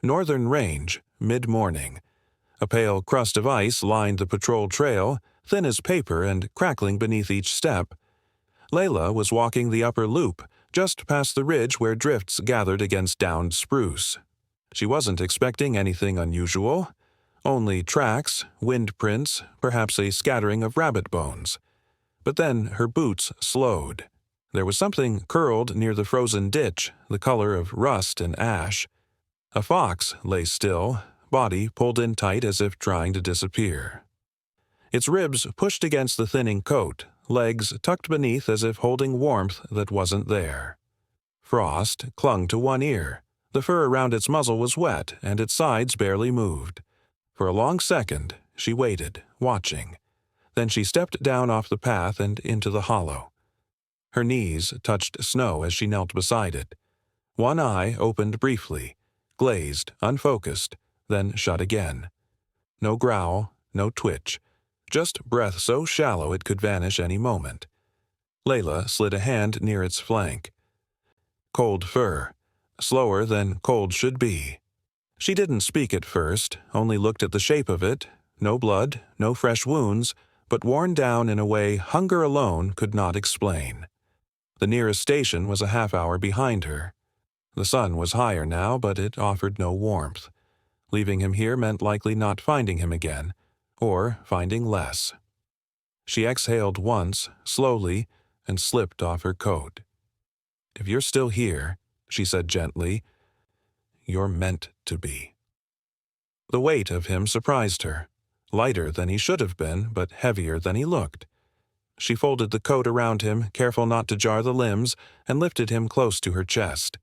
Northern range, mid-morning. A pale crust of ice lined the patrol trail, thin as paper and crackling beneath each step. Layla was walking the upper loop, just past the ridge where drifts gathered against downed spruce. She wasn't expecting anything unusual. Only tracks, wind prints, perhaps a scattering of rabbit bones. But then her boots slowed. There was something curled near the frozen ditch, the color of rust and ash. A fox lay still, body pulled in tight as if trying to disappear. Its ribs pushed against the thinning coat, legs tucked beneath as if holding warmth that wasn't there. Frost clung to one ear. The fur around its muzzle was wet, and its sides barely moved. For a long second, she waited, watching. Then she stepped down off the path and into the hollow. Her knees touched snow as she knelt beside it. One eye opened briefly, glazed, unfocused, then shut again. No growl, no twitch, just breath so shallow it could vanish any moment. Layla slid a hand near its flank. Cold fur, slower than cold should be. She didn't speak at first, only looked at the shape of it. No blood, no fresh wounds, but worn down in a way hunger alone could not explain. The nearest station was a half-hour behind her. The sun was higher now, but it offered no warmth. Leaving him here meant likely not finding him again, or finding less. She exhaled once, slowly, and slipped off her coat. "If you're still here," she said gently, "you're meant to be." The weight of him surprised her. Lighter than he should have been, but heavier than he looked. She folded the coat around him, careful not to jar the limbs, and lifted him close to her chest.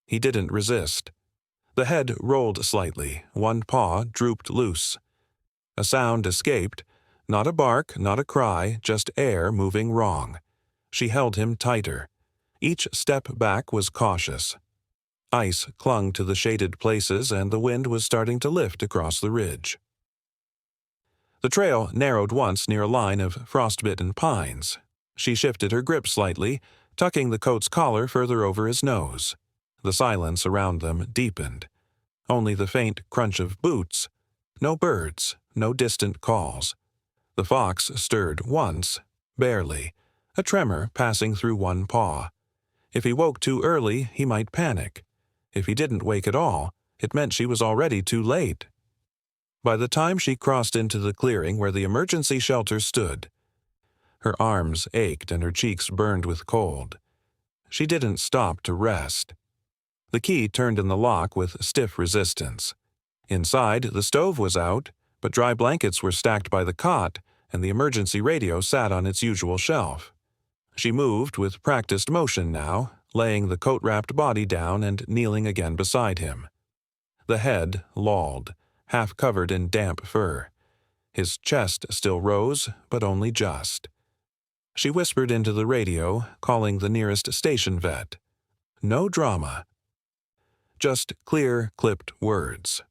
He didn't resist. The head rolled slightly, one paw drooped loose. A sound escaped, not a bark, not a cry, just air moving wrong. She held him tighter. Each step back was cautious. Ice clung to the shaded places, and the wind was starting to lift across the ridge. The trail narrowed once near a line of frostbitten pines. She shifted her grip slightly, tucking the coat's collar further over his nose. The silence around them deepened. Only the faint crunch of boots. No birds, no distant calls. The fox stirred once, barely, a tremor passing through one paw. If he woke too early, he might panic. If he didn't wake at all, it meant she was already too late. By the time she crossed into the clearing where the emergency shelter stood, her arms ached and her cheeks burned with cold. She didn't stop to rest. The key turned in the lock with stiff resistance. Inside, the stove was out, but dry blankets were stacked by the cot, and the emergency radio sat on its usual shelf. She moved with practiced motion now, laying the coat-wrapped body down and kneeling again beside him. The head lolled, half covered in damp fur. His chest still rose, but only just. She whispered into the radio, calling the nearest station vet. No drama. Just clear, clipped words.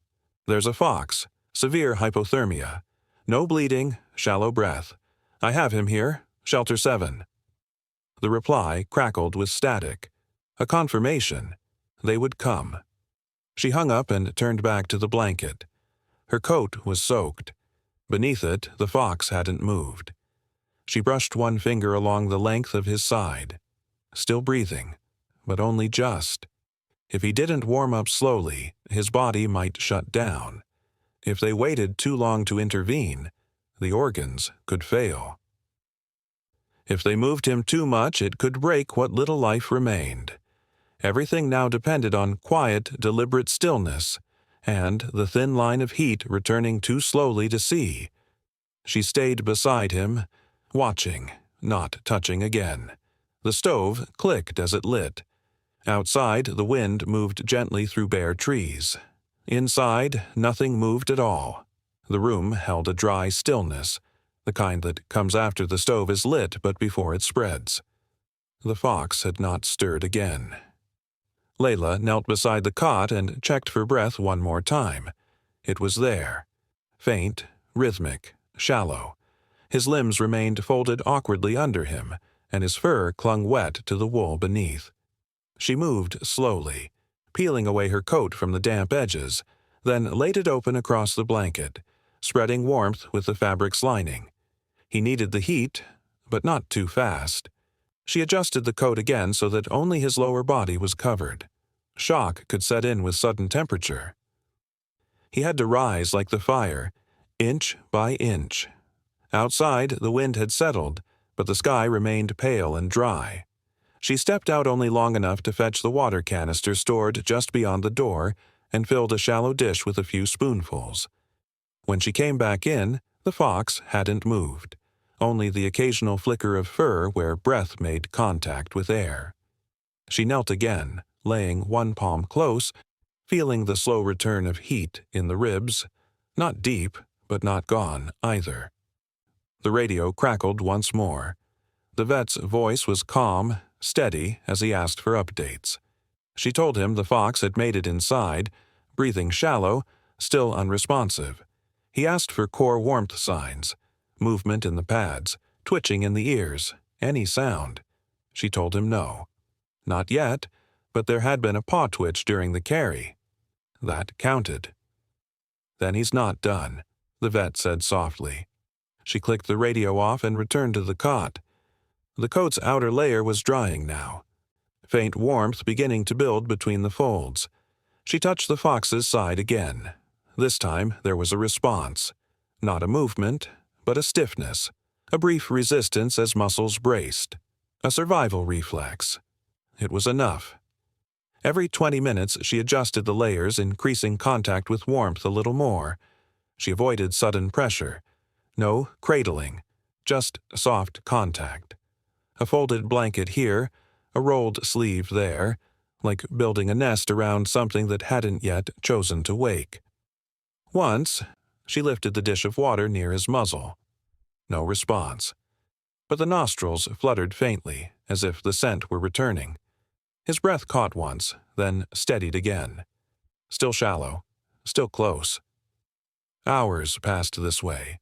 "There's a fox. Severe hypothermia. No bleeding, shallow breath. I have him here. Shelter 7. The reply crackled with static. A confirmation. They would come. She hung up and turned back to the blanket. Her coat was soaked. Beneath it, the fox hadn't moved. She brushed one finger along the length of his side. Still breathing, but only just. If he didn't warm up slowly, his body might shut down. If they waited too long to intervene, the organs could fail. If they moved him too much, it could break what little life remained. Everything now depended on quiet, deliberate stillness, and the thin line of heat returning too slowly to see. She stayed beside him, watching, not touching again. The stove clicked as it lit. Outside, the wind moved gently through bare trees. Inside, nothing moved at all. The room held a dry stillness, the kind that comes after the stove is lit but before it spreads. The fox had not stirred again. Layla knelt beside the cot and checked for breath one more time. It was there. Faint, rhythmic, shallow. His limbs remained folded awkwardly under him, and his fur clung wet to the wool beneath. She moved slowly, peeling away her coat from the damp edges, then laid it open across the blanket, spreading warmth with the fabric's lining. He needed the heat, but not too fast. She adjusted the coat again so that only his lower body was covered. Shock could set in with sudden temperature. He had to rise like the fire, inch by inch. Outside, the wind had settled, but the sky remained pale and dry. She stepped out only long enough to fetch the water canister stored just beyond the door and filled a shallow dish with a few spoonfuls. When she came back in, the fox hadn't moved, only the occasional flicker of fur where breath made contact with air. She knelt again, laying one palm close, feeling the slow return of heat in the ribs, not deep, but not gone either. The radio crackled once more. The vet's voice was calm, steady as he asked for updates. She told him the fox had made it inside, breathing shallow, still unresponsive. He asked for core warmth signs, movement in the pads, twitching in the ears, any sound. She told him no. Not yet, but there had been a paw twitch during the carry. That counted. Then he's not done, the vet said softly. She clicked the radio off and returned to the cot. The coat's outer layer was drying now, faint warmth beginning to build between the folds. She touched the fox's side again. This time there was a response. Not a movement, but a stiffness, a brief resistance as muscles braced. A survival reflex. It was enough. Every 20 minutes she adjusted the layers, increasing contact with warmth a little more. She avoided sudden pressure. No cradling, just soft contact. A folded blanket here, a rolled sleeve there, like building a nest around something that hadn't yet chosen to wake. Once, she lifted the dish of water near his muzzle. No response. But the nostrils fluttered faintly, as if the scent were returning. His breath caught once, then steadied again. Still shallow, still close. Hours passed this way.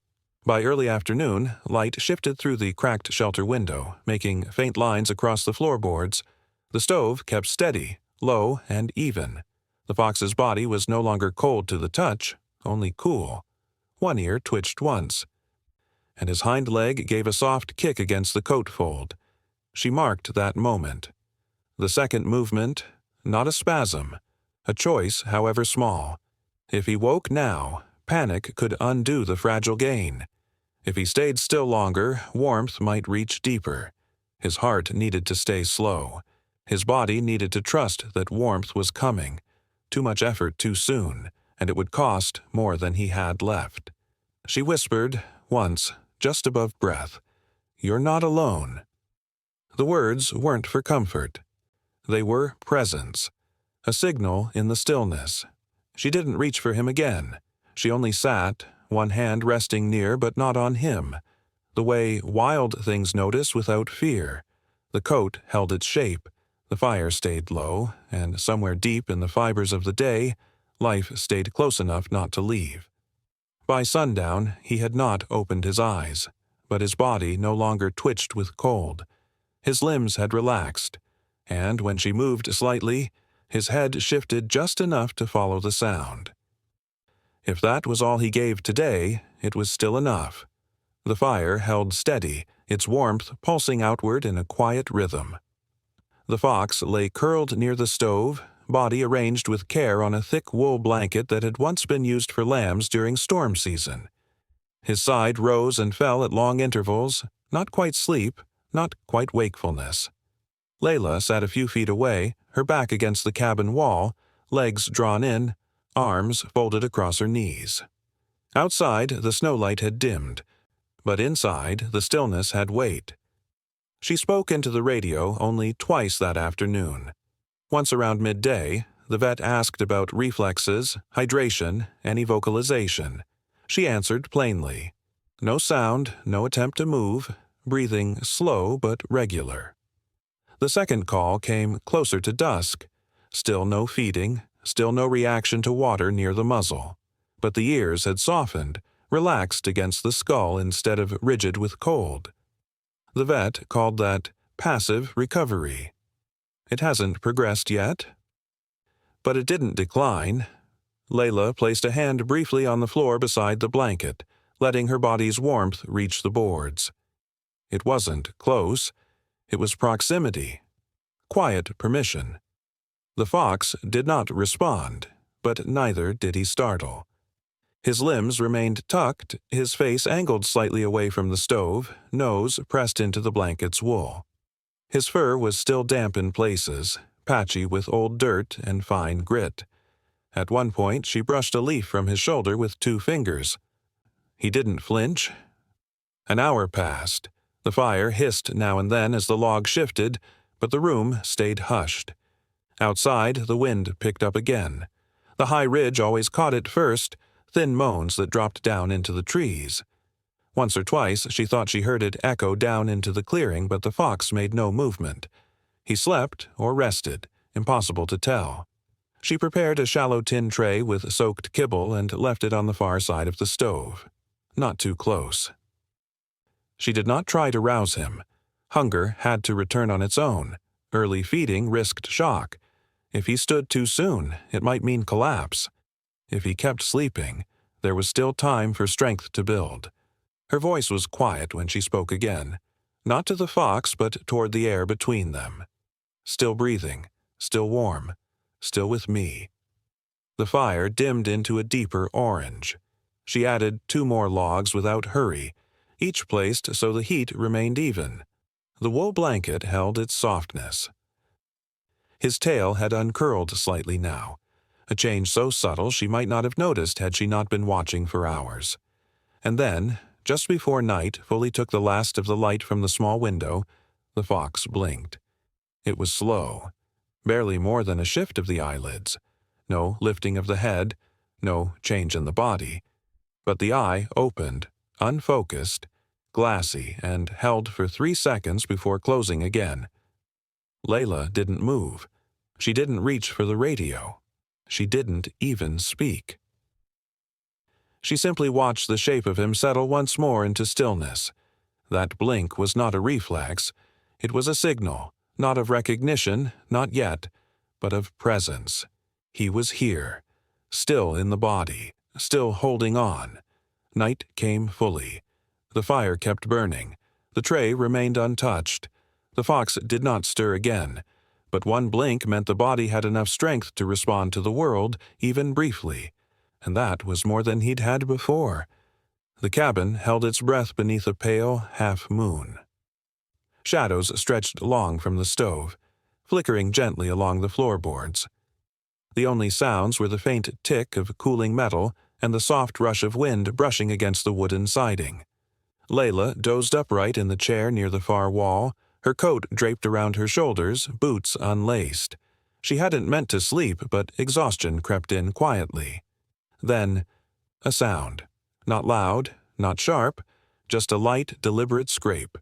By early afternoon, light shifted through the cracked shelter window, making faint lines across the floorboards. The stove kept steady, low and even. The fox's body was no longer cold to the touch, only cool. One ear twitched once, and his hind leg gave a soft kick against the coat fold. She marked that moment. The second movement, not a spasm, a choice, however small. If he woke now, panic could undo the fragile gain. If he stayed still longer, warmth might reach deeper. His heart needed to stay slow. His body needed to trust that warmth was coming. Too much effort too soon, and it would cost more than he had left. She whispered, once, just above breath, "You're not alone." The words weren't for comfort. They were presence, a signal in the stillness. She didn't reach for him again. She only sat, one hand resting near but not on him, the way wild things notice without fear. The coat held its shape, the fire stayed low, and somewhere deep in the fibers of the day, life stayed close enough not to leave. By sundown, he had not opened his eyes, but his body no longer twitched with cold. His limbs had relaxed, and when she moved slightly, his head shifted just enough to follow the sound. If that was all he gave today, it was still enough. The fire held steady, its warmth pulsing outward in a quiet rhythm. The fox lay curled near the stove, body arranged with care on a thick wool blanket that had once been used for lambs during storm season. His side rose and fell at long intervals, not quite sleep, not quite wakefulness. Layla sat a few feet away, her back against the cabin wall, legs drawn in, arms folded across her knees. Outside, the snowlight had dimmed, but inside, the stillness had weight. She spoke into the radio only twice that afternoon. Once around midday, the vet asked about reflexes, hydration, any vocalization. She answered plainly. No sound, no attempt to move, breathing slow but regular. The second call came closer to dusk. Still no feeding, still no reaction to water near the muzzle. But the ears had softened, relaxed against the skull instead of rigid with cold. The vet called that passive recovery. It hasn't progressed yet? But it didn't decline. Layla placed a hand briefly on the floor beside the blanket, letting her body's warmth reach the boards. It wasn't close. It was proximity. Quiet permission. The fox did not respond, but neither did he startle. His limbs remained tucked, his face angled slightly away from the stove, nose pressed into the blanket's wool. His fur was still damp in places, patchy with old dirt and fine grit. At one point, she brushed a leaf from his shoulder with 2 fingers. He didn't flinch. An hour passed. The fire hissed now and then as the log shifted, but the room stayed hushed. Outside, the wind picked up again. The high ridge always caught it first, thin moans that dropped down into the trees. Once or twice she thought she heard it echo down into the clearing, but the fox made no movement. He slept or rested, impossible to tell. She prepared a shallow tin tray with soaked kibble and left it on the far side of the stove. Not too close. She did not try to rouse him. Hunger had to return on its own. Early feeding risked shock. If he stood too soon, it might mean collapse. If he kept sleeping, there was still time for strength to build. Her voice was quiet when she spoke again, not to the fox but toward the air between them. Still breathing, still warm, still with me. The fire dimmed into a deeper orange. She added 2 more logs without hurry, each placed so the heat remained even. The wool blanket held its softness. His tail had uncurled slightly now, a change so subtle she might not have noticed had she not been watching for hours. And then, just before night fully took the last of the light from the small window, the fox blinked. It was slow, barely more than a shift of the eyelids. No lifting of the head, no change in the body. But the eye opened, unfocused, glassy, and held for 3 seconds before closing again. Layla didn't move. She didn't reach for the radio. She didn't even speak. She simply watched the shape of him settle once more into stillness. That blink was not a reflex. It was a signal, not of recognition, not yet, but of presence. He was here, still in the body, still holding on. Night came fully. The fire kept burning. The tray remained untouched. The fox did not stir again, but one blink meant the body had enough strength to respond to the world, even briefly. And that was more than he'd had before. The cabin held its breath beneath a pale half-moon. Shadows stretched long from the stove, flickering gently along the floorboards. The only sounds were the faint tick of cooling metal and the soft rush of wind brushing against the wooden siding. Layla dozed upright in the chair near the far wall, her coat draped around her shoulders, boots unlaced. She hadn't meant to sleep, but exhaustion crept in quietly. Then, a sound. Not loud, not sharp, just a light, deliberate scrape.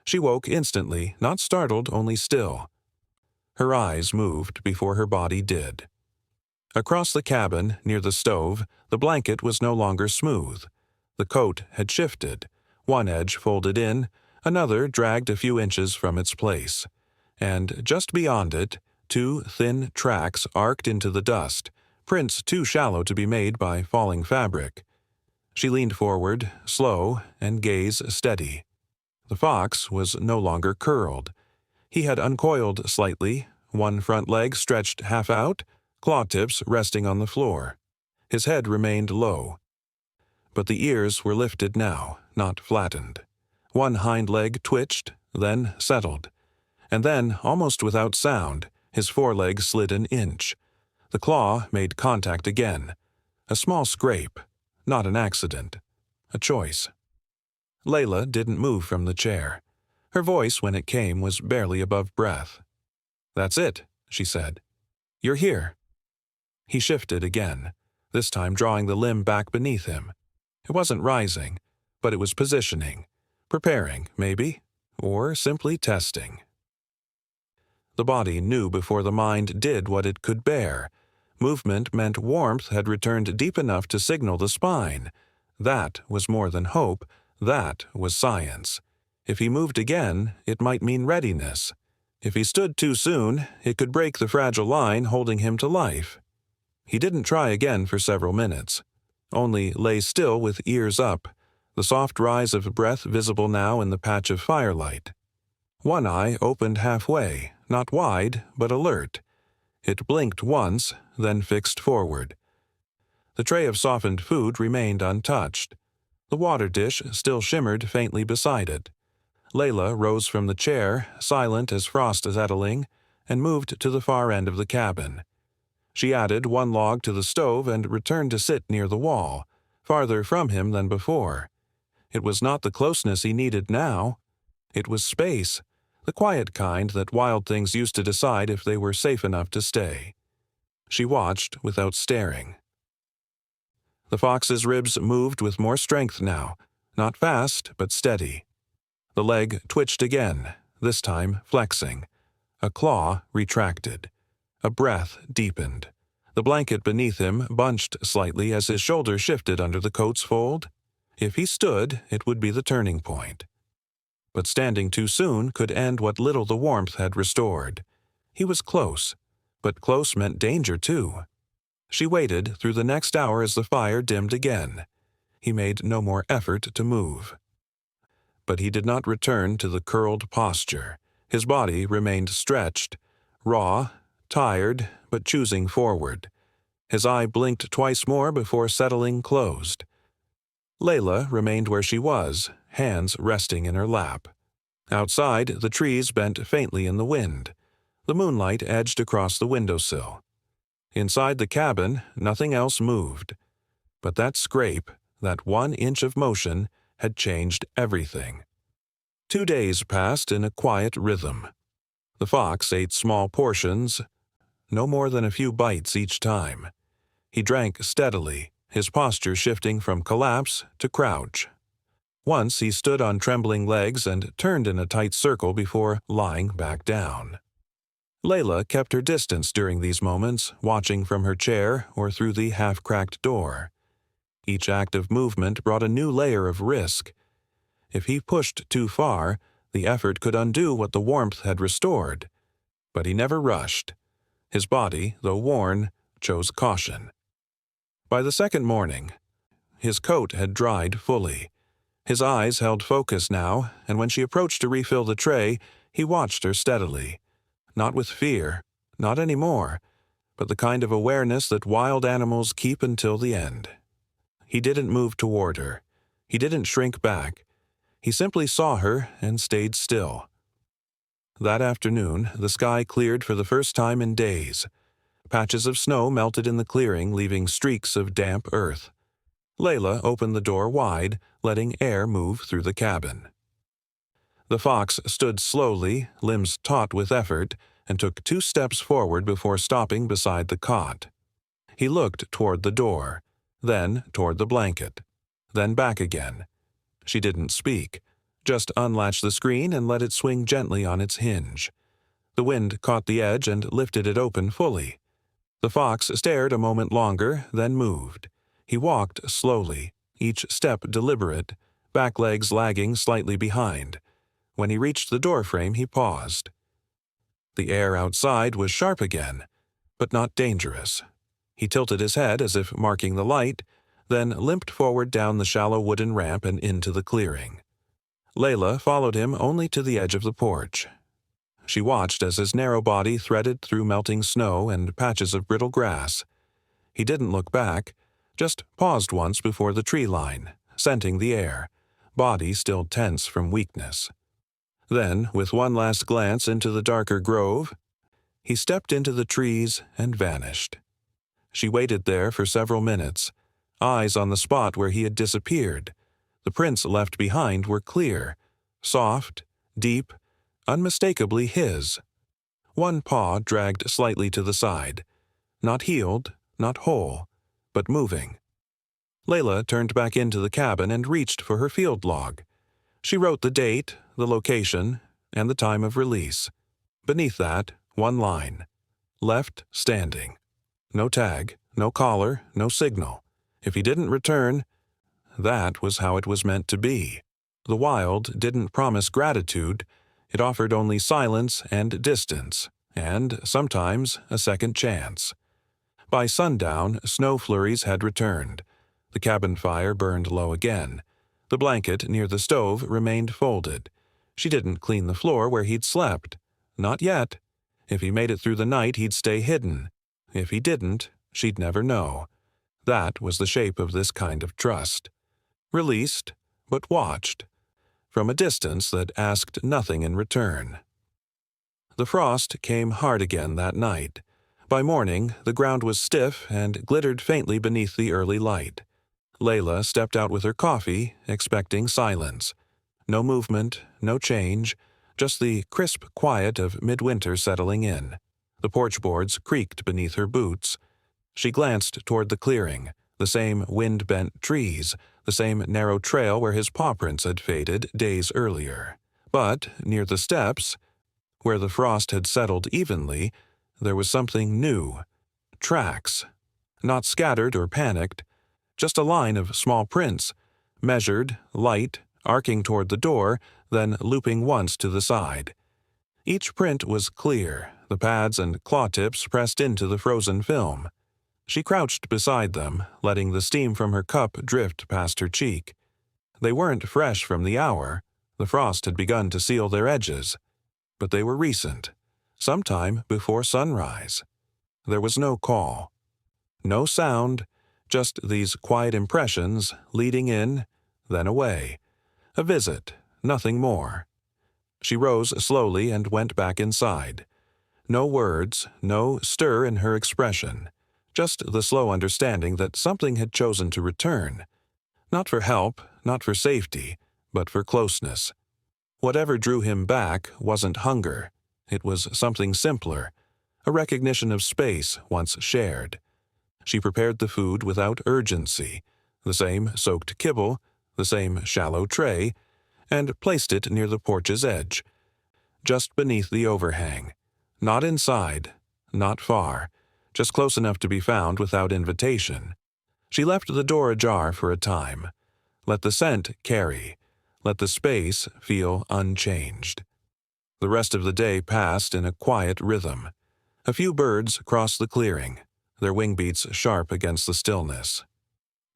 She woke instantly, not startled, only still. Her eyes moved before her body did. Across the cabin, near the stove, the blanket was no longer smooth. The coat had shifted, one edge folded in, another dragged a few inches from its place. And just beyond it, 2 thin tracks arced into the dust, prints too shallow to be made by falling fabric. She leaned forward, slow, and gaze steady. The fox was no longer curled. He had uncoiled slightly, one front leg stretched half out, claw tips resting on the floor. His head remained low. But the ears were lifted now, not flattened. One hind leg twitched, then settled. And then, almost without sound, his foreleg slid an inch. The claw made contact again. A small scrape, not an accident. A choice. Layla didn't move from the chair. Her voice, when it came, was barely above breath. "That's it," she said. "You're here." He shifted again, this time drawing the limb back beneath him. It wasn't rising, but it was positioning. Preparing, maybe, or simply testing. The body knew before the mind did what it could bear. Movement meant warmth had returned deep enough to signal the spine. That was more than hope. That was science. If he moved again, it might mean readiness. If he stood too soon, it could break the fragile line holding him to life. He didn't try again for several minutes, only lay still with ears up, the soft rise of breath visible now in the patch of firelight. One eye opened halfway, not wide, but alert. It blinked once, then fixed forward. The tray of softened food remained untouched. The water dish still shimmered faintly beside it. Layla rose from the chair, silent as frost settling, and moved to the far end of the cabin. She added one log to the stove and returned to sit near the wall, farther from him than before. It was not the closeness he needed now. It was space, the quiet kind that wild things used to decide if they were safe enough to stay. She watched without staring. The fox's ribs moved with more strength now, not fast, but steady. The leg twitched again, this time flexing. A claw retracted. A breath deepened. The blanket beneath him bunched slightly as his shoulder shifted under the coat's fold. If he stood, it would be the turning point. But standing too soon could end what little the warmth had restored. He was close, but close meant danger too. She waited through the next hour as the fire dimmed again. He made no more effort to move. But he did not return to the curled posture. His body remained stretched, raw, tired, but choosing forward. His eye blinked twice more before settling closed. Layla remained where she was, hands resting in her lap. Outside, the trees bent faintly in the wind. The moonlight edged across the windowsill. Inside the cabin, nothing else moved. But that scrape, that 1 inch of motion, had changed everything. 2 days passed in a quiet rhythm. The fox ate small portions, no more than a few bites each time. He drank steadily, his posture shifting from collapse to crouch. Once he stood on trembling legs and turned in a tight circle before lying back down. Layla kept her distance during these moments, watching from her chair or through the half-cracked door. Each active movement brought a new layer of risk. If he pushed too far, the effort could undo what the warmth had restored. But he never rushed. His body, though worn, chose caution. By the second morning, his coat had dried fully. His eyes held focus now, and when she approached to refill the tray, he watched her steadily. Not with fear, not anymore, but the kind of awareness that wild animals keep until the end. He didn't move toward her. He didn't shrink back. He simply saw her and stayed still. That afternoon, the sky cleared for the first time in days. Patches of snow melted in the clearing, leaving streaks of damp earth. Layla opened the door wide, letting air move through the cabin. The fox stood slowly, limbs taut with effort, and took 2 steps forward before stopping beside the cot. He looked toward the door, then toward the blanket, then back again. She didn't speak, just unlatched the screen and let it swing gently on its hinge. The wind caught the edge and lifted it open fully. The fox stared a moment longer, then moved. He walked slowly, each step deliberate, back legs lagging slightly behind. When he reached the doorframe, he paused. The air outside was sharp again, but not dangerous. He tilted his head as if marking the light, then limped forward down the shallow wooden ramp and into the clearing. Layla followed him only to the edge of the porch. She watched as his narrow body threaded through melting snow and patches of brittle grass. He didn't look back, just paused once before the tree line, scenting the air, body still tense from weakness. Then, with one last glance into the darker grove, he stepped into the trees and vanished. She waited there for several minutes, eyes on the spot where he had disappeared. The prints left behind were clear, soft, deep, unmistakably his. One paw dragged slightly to the side, not healed, not whole, but moving. Layla turned back into the cabin and reached for her field log. She wrote the date, the location, and the time of release. Beneath that, one line. Left standing. No tag, no collar, no signal. If he didn't return, that was how it was meant to be. The wild didn't promise gratitude, It offered only silence and distance, and sometimes a second chance. By sundown, snow flurries had returned. The cabin fire burned low again. The blanket near the stove remained folded. She didn't clean the floor where he'd slept. Not yet. If he made it through the night, he'd stay hidden. If he didn't, she'd never know. That was the shape of this kind of trust. Released, but watched. From a distance that asked nothing in return. The frost came hard again that night. By morning, the ground was stiff and glittered faintly beneath the early light. Layla stepped out with her coffee, expecting silence. No movement, no change, just the crisp quiet of midwinter settling in. The porch boards creaked beneath her boots. She glanced toward the clearing, the same wind-bent trees, the same narrow trail where his paw prints had faded days earlier. But, near the steps, where the frost had settled evenly, there was something new. Tracks. Not scattered or panicked, just a line of small prints, measured, light, arcing toward the door, then looping once to the side. Each print was clear, the pads and claw tips pressed into the frozen film. She crouched beside them, letting the steam from her cup drift past her cheek. They weren't fresh from the hour. The frost had begun to seal their edges. But they were recent, sometime before sunrise. There was no call. No sound, just these quiet impressions leading in, then away. A visit, nothing more. She rose slowly and went back inside. No words, no stir in her expression. Just the slow understanding that something had chosen to return. Not for help, not for safety, but for closeness. Whatever drew him back wasn't hunger. It was something simpler, a recognition of space once shared. She prepared the food without urgency, the same soaked kibble, the same shallow tray, and placed it near the porch's edge, just beneath the overhang. Not inside, not far, just close enough to be found without invitation. She left the door ajar for a time. Let the scent carry. Let the space feel unchanged. The rest of the day passed in a quiet rhythm. A few birds crossed the clearing, their wingbeats sharp against the stillness.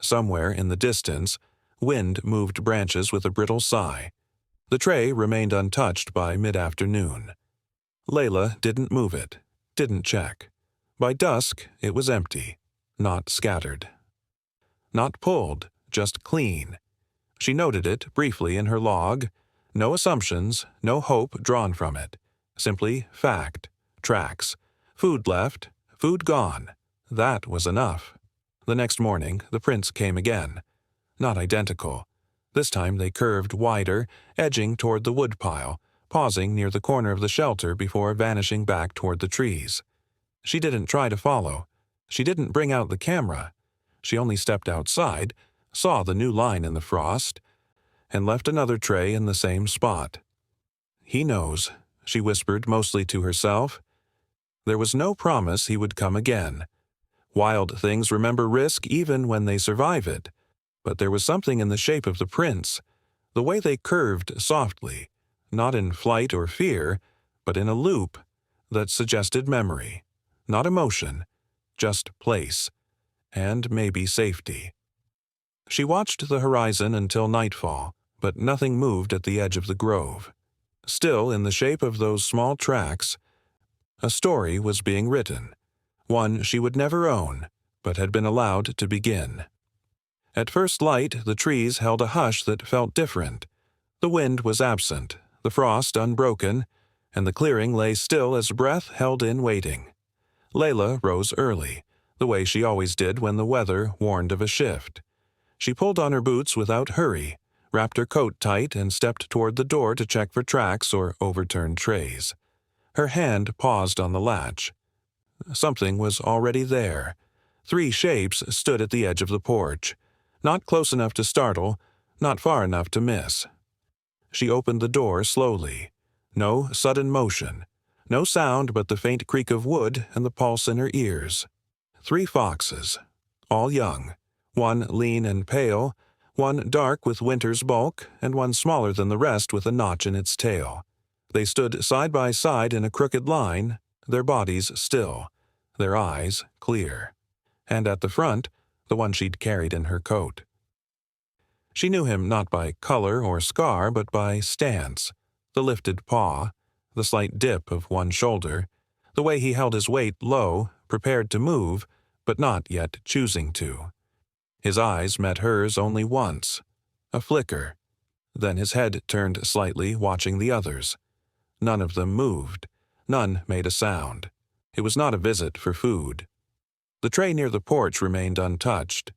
Somewhere in the distance, wind moved branches with a brittle sigh. The tray remained untouched by mid-afternoon. Layla didn't move it, didn't check. By dusk, it was empty, not scattered. Not pulled, just clean. She noted it briefly in her log. No assumptions, no hope drawn from it. Simply fact, tracks. Food left, food gone. That was enough. The next morning, the prints came again. Not identical. This time they curved wider, edging toward the woodpile, pausing near the corner of the shelter before vanishing back toward the trees. She didn't try to follow. She didn't bring out the camera. She only stepped outside, saw the new line in the frost, and left another tray in the same spot. He knows, she whispered mostly to herself. There was no promise he would come again. Wild things remember risk even when they survive it. But there was something in the shape of the prints, the way they curved softly, not in flight or fear, but in a loop, that suggested memory, not emotion, just place, and maybe safety. She watched the horizon until nightfall, but nothing moved at the edge of the grove. Still, in the shape of those small tracks, a story was being written, one she would never own, but had been allowed to begin. At first light, the trees held a hush that felt different. The wind was absent, the frost unbroken, and the clearing lay still as breath held in waiting. Layla rose early, the way she always did when the weather warned of a shift. She pulled on her boots without hurry, wrapped her coat tight, and stepped toward the door to check for tracks or overturned trays. Her hand paused on the latch. Something was already there. 3 shapes stood at the edge of the porch. Not close enough to startle, not far enough to miss. She opened the door slowly. No sudden motion. No sound but the faint creak of wood and the pulse in her ears. 3 foxes, all young. One lean and pale, one dark with winter's bulk, and one smaller than the rest with a notch in its tail. They stood side by side in a crooked line, their bodies still, their eyes clear. And at the front, the one she'd carried in her coat. She knew him not by color or scar, but by stance, the lifted paw, the slight dip of one shoulder, the way he held his weight low, prepared to move, but not yet choosing to. His eyes met hers only once, a flicker. Then his head turned slightly, watching the others. None of them moved. None made a sound. It was not a visit for food. The tray near the porch remained untouched.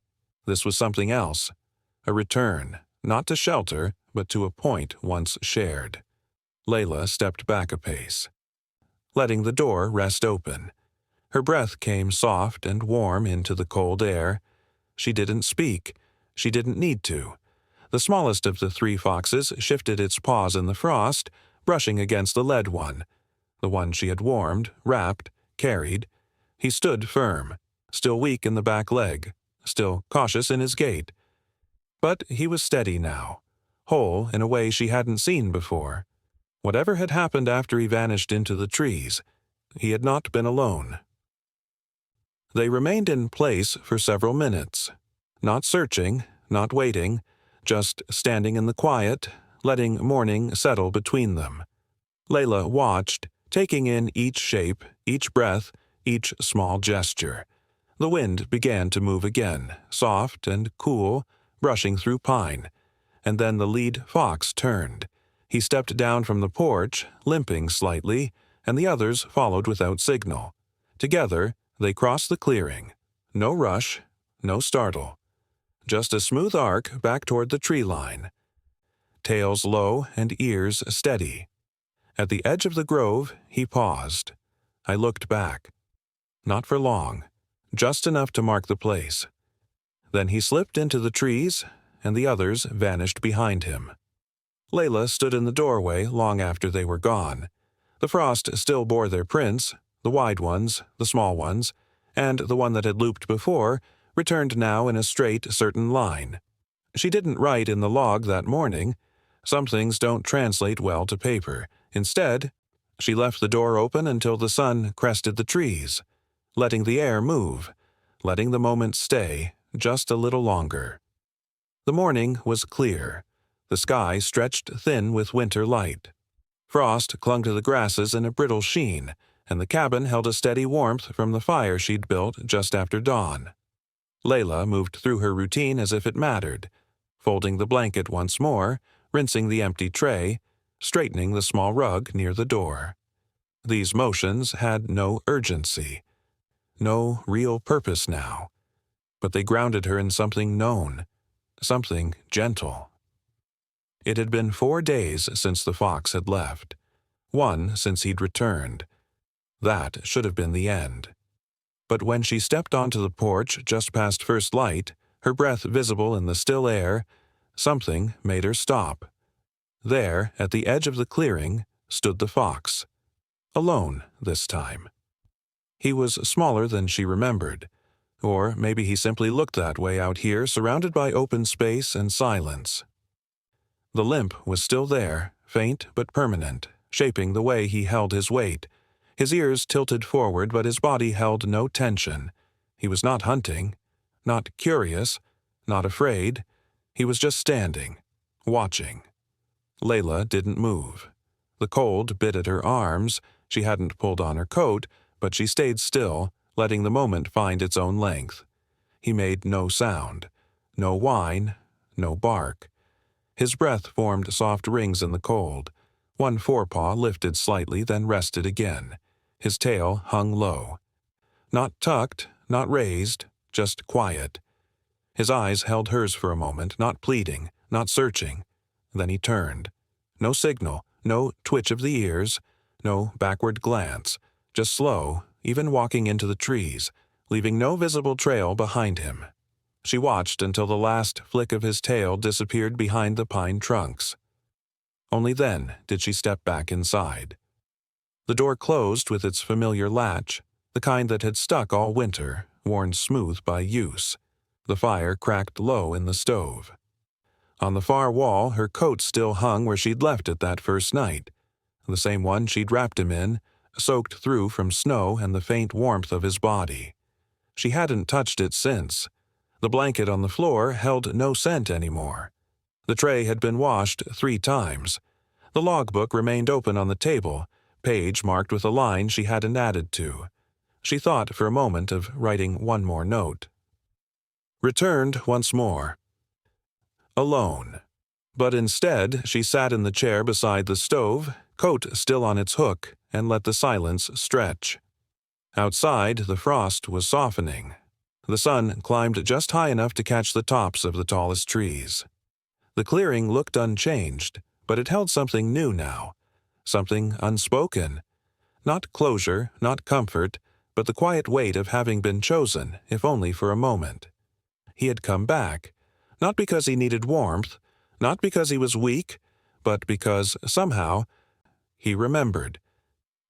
This was something else. A return, not to shelter, but to a point once shared. Layla stepped back a pace, letting the door rest open. Her breath came soft and warm into the cold air. She didn't speak. She didn't need to. The smallest of the three foxes shifted its paws in the frost, brushing against the lead one, the one she had warmed, wrapped, carried. He stood firm, still weak in the back leg, still cautious in his gait. But he was steady now, whole in a way she hadn't seen before. Whatever had happened after he vanished into the trees, he had not been alone. They remained in place for several minutes, not searching, not waiting, just standing in the quiet, letting morning settle between them. Layla watched, taking in each shape, each breath, each small gesture. The wind began to move again, soft and cool, brushing through pine, and then the lead fox turned. He stepped down from the porch, limping slightly, and the others followed without signal. Together, they crossed the clearing. No rush, no startle. Just a smooth arc back toward the tree line. Tails low and ears steady. At the edge of the grove, he paused. I looked back. Not for long, just enough to mark the place. Then he slipped into the trees, and the others vanished behind him. Layla stood in the doorway long after they were gone. The frost still bore their prints, the wide ones, the small ones, and the one that had looped before returned now in a straight, certain line. She didn't write in the log that morning. Some things don't translate well to paper. Instead, she left the door open until the sun crested the trees, letting the air move, letting the moment stay just a little longer. The morning was clear. The sky stretched thin with winter light. Frost clung to the grasses in a brittle sheen, and the cabin held a steady warmth from the fire she'd built just after dawn. Layla moved through her routine as if it mattered, folding the blanket once more, rinsing the empty tray, straightening the small rug near the door. These motions had no urgency, no real purpose now, but they grounded her in something known, something gentle. It had been 4 days since the fox had left, 1 since he'd returned. That should have been the end. But when she stepped onto the porch just past first light, her breath visible in the still air, something made her stop. There, at the edge of the clearing, stood the fox. Alone this time. He was smaller than she remembered, or maybe he simply looked that way out here, surrounded by open space and silence. The limp was still there, faint but permanent, shaping the way he held his weight. His ears tilted forward, but his body held no tension. He was not hunting, not curious, not afraid. He was just standing, watching. Layla didn't move. The cold bit at her arms. She hadn't pulled on her coat, but she stayed still, letting the moment find its own length. He made no sound, no whine, no bark. His breath formed soft rings in the cold. One forepaw lifted slightly, then rested again. His tail hung low. Not tucked, not raised, just quiet. His eyes held hers for a moment, not pleading, not searching. Then he turned. No signal, no twitch of the ears, no backward glance, just slow, even walking into the trees, leaving no visible trail behind him. She watched until the last flick of his tail disappeared behind the pine trunks. Only then did she step back inside. The door closed with its familiar latch, the kind that had stuck all winter, worn smooth by use. The fire cracked low in the stove. On the far wall, her coat still hung where she'd left it that first night. the same one she'd wrapped him in, soaked through from snow and the faint warmth of his body. She hadn't touched it since. The blanket on the floor held no scent anymore. The tray had been washed 3 times. The logbook remained open on the table, page marked with a line she hadn't added to. She thought for a moment of writing one more note. Returned once more. Alone. But instead, she sat in the chair beside the stove, coat still on its hook, and let the silence stretch. Outside, the frost was softening. The sun climbed just high enough to catch the tops of the tallest trees. The clearing looked unchanged, but it held something new now, something unspoken. Not closure, not comfort, but the quiet weight of having been chosen, if only for a moment. He had come back, not because he needed warmth, not because he was weak, but because, somehow, he remembered.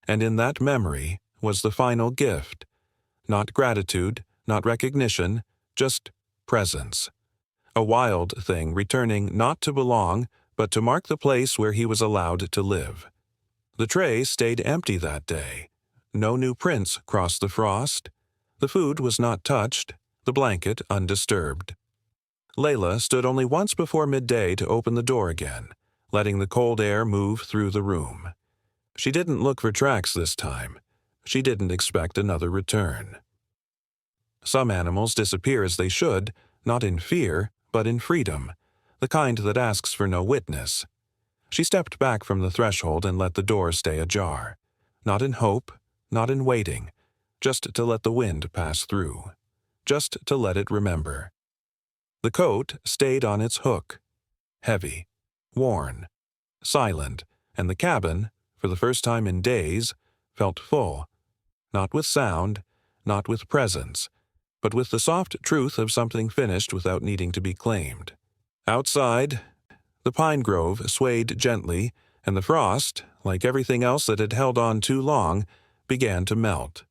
And in that memory was the final gift. Not gratitude, not recognition, just presence. A wild thing returning not to belong, but to mark the place where he was allowed to live. The tray stayed empty that day. No new prints crossed the frost. The food was not touched, the blanket undisturbed. Layla stood only once before midday to open the door again, letting the cold air move through the room. She didn't look for tracks this time. She didn't expect another return. Some animals disappear as they should, not in fear, but in freedom, the kind that asks for no witness. She stepped back from the threshold and let the door stay ajar. Not in hope, not in waiting, just to let the wind pass through. Just to let it remember. The coat stayed on its hook. Heavy, worn, silent, and the cabin, for the first time in days, felt full. Not with sound, not with presence, but with the soft truth of something finished without needing to be claimed. Outside, the pine grove swayed gently, and the frost, like everything else that had held on too long, began to melt.